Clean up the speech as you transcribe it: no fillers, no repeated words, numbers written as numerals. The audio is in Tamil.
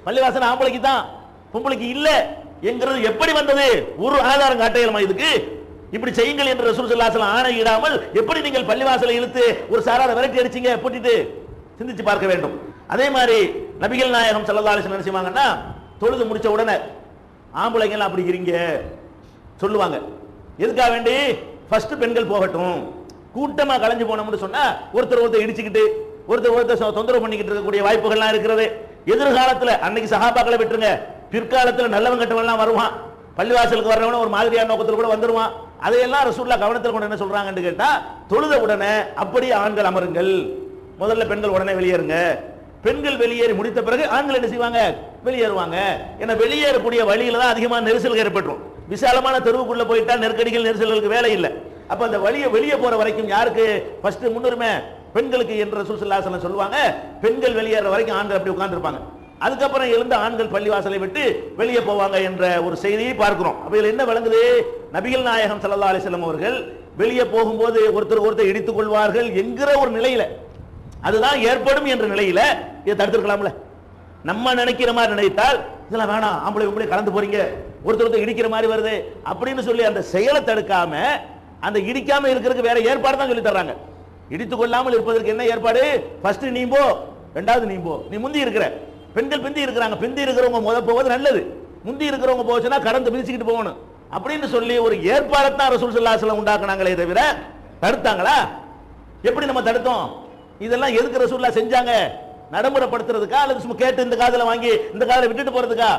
பள்ளிவாசல் ஆம்பளைக்கு தான், பொம்பளைக்கு இல்ல என்கிறது எப்படி வந்தது? ஒரு ஆதாரம் காட்டையலமா இதுக்கு? இப்படி செய்யுங்கள் என்று ரசூல் ஸல்லல்லாஹு அலைஹி வஸல்லம் ஆணையிடாமல் எப்படி நீங்கள் பள்ளிவாசலை இழுத்து ஒரு சாரார விரட்டி அடிச்சீங்க? போட்டுட்டு சிந்திச்சு பார்க்க வேண்டும். அதே மாதிரி நபிகள் நாயகம் ஸல்லல்லாஹு அலைஹி வஸல்லம் என்ன செய்வாங்கன்னா, தொழுது முடிச்ச உடனே ஆம்பளைங்க எல்லாம் அப்படி இருங்க சொல்லுவாங்க. எதுக்காக வேண்டி? ஃபர்ஸ்ட் பெண்கள் போகட்டும். கூட்டமா கலைஞ்சு போனோம்னு சொன்னா ஒருத்தர் இடிச்சுக்கிட்டு ஒருத்தர் தொந்தரவு பண்ணிக்கிட்டு இருக்கக்கூடிய வாய்ப்புகள்லாம் இருக்கிறது. எதிர்காலத்துல அன்னைக்கு சஹாபாக்களை விட்டுருங்க, பிற்காலத்துல நல்லவன் கட்டவெல்லாம் வருவான், பள்ளிவாசலுக்கு வர்றவன ஒரு மாதிரியான நோக்கத்தில் கூட வந்துருவான். அதையெல்லாம் ரசூலுல்லாஹ் கவனத்தில் கொண்டு என்ன சொல்றாங்கன்னு கேட்டா, தொழுத உடனே அப்படியே ஆண்கள் அமருங்கள், முதல்ல பெண்கள் உடனே வெளியேறுங்க. பெண்கள் வெளியேறி முடித்த பிறகு ஆண்கள் என்ன செய்வாங்க? வெளியேறுவாங்க. ஏன்னா வெளியேறக்கூடிய வழியில தான் அதிகமான நெரிசல் ஏற்பட்டுரும். விசாலமான தெருவுக்குள்ள போயிட்டா நெருக்கடிகள் நெரிசல்களுக்கு வேலை இல்லை. அப்ப அந்த வெளியே போற வரைக்கும் யாருக்கு ஃபர்ஸ்ட் முன்னுரிமை? பெண்களுக்கு என்று ரசூல் ஸல்லல்லாஹு அலைஹி வஸல்லம் சொல்லுவாங்க. பெண்கள் வெளியேற வரைக்கும் ஆண்கள் அப்படி உட்கார்ந்து இருப்பாங்க. அதுக்கப்புறம் எழுந்த ஆண்கள் பள்ளிவாசலை விட்டு வெளியே போவாங்க என்ற ஒரு செய்தியை பார்க்கிறோம். அப்ப இதுல என்ன விளங்குது? நபிகள் நாயகம் ஸல்லல்லாஹு அலைஹி வஸல்லம் அவர்கள் வெளியே போகும்போது ஒருத்தர் இடித்துக் கொள்வார்கள் என்கிற ஒரு நிலையில, அதுதான் ஏற்படும் என்ற நிலையில இதை தடுத்திருக்கலாம்ல. நம்ம நினைக்கிற மாதிரி நினைத்தால் இதெல்லாம் வேணாம், ஆம்பளை கலந்து போறீங்க, ஒருத்தர் இடிக்கிற மாதிரி வருது அப்படின்னு சொல்லி அந்த செயலை தடுக்காம, அந்த இடிக்காம இருக்கிறதுக்கு வேற ஏற்பாடு தான் சொல்லி தர்றாங்க. இடித்துக் கொள்ளாமல் இருப்பதற்கு என்ன ஏற்பாடு? ஃபர்ஸ்ட் நீ போ, ரெண்டாவது நீ போ, நீ முந்தி இருக்கிற, பெண்கள் பிந்தி இருக்கிறாங்க, பிந்தி இருக்கிறவங்க முத போவது நல்லது, முந்தி இருக்கிறவங்க போச்சுன்னா கடந்து மிதிச்சுக்கிட்டு போகணும் அப்படின்னு சொல்லி ஒரு ஏற்பாடைத்தான் ரசூல் ஸல்லல்லாஹு அலைஹி வஸல்லம் உண்டாக்குனாங்களே தவிர தடுத்தாங்களா? எப்படி நம்ம தடுத்தோம்? இதெல்லாம் எதுக்கு ரசூலுல்லாஹ் செஞ்சாங்க? நடைமுறைப்படுத்துறதுக்கா அல்லது சும்மா கேட்டு இந்த காதுல வாங்கி இந்த காதுல விட்டுட்டு போறதுக்கா?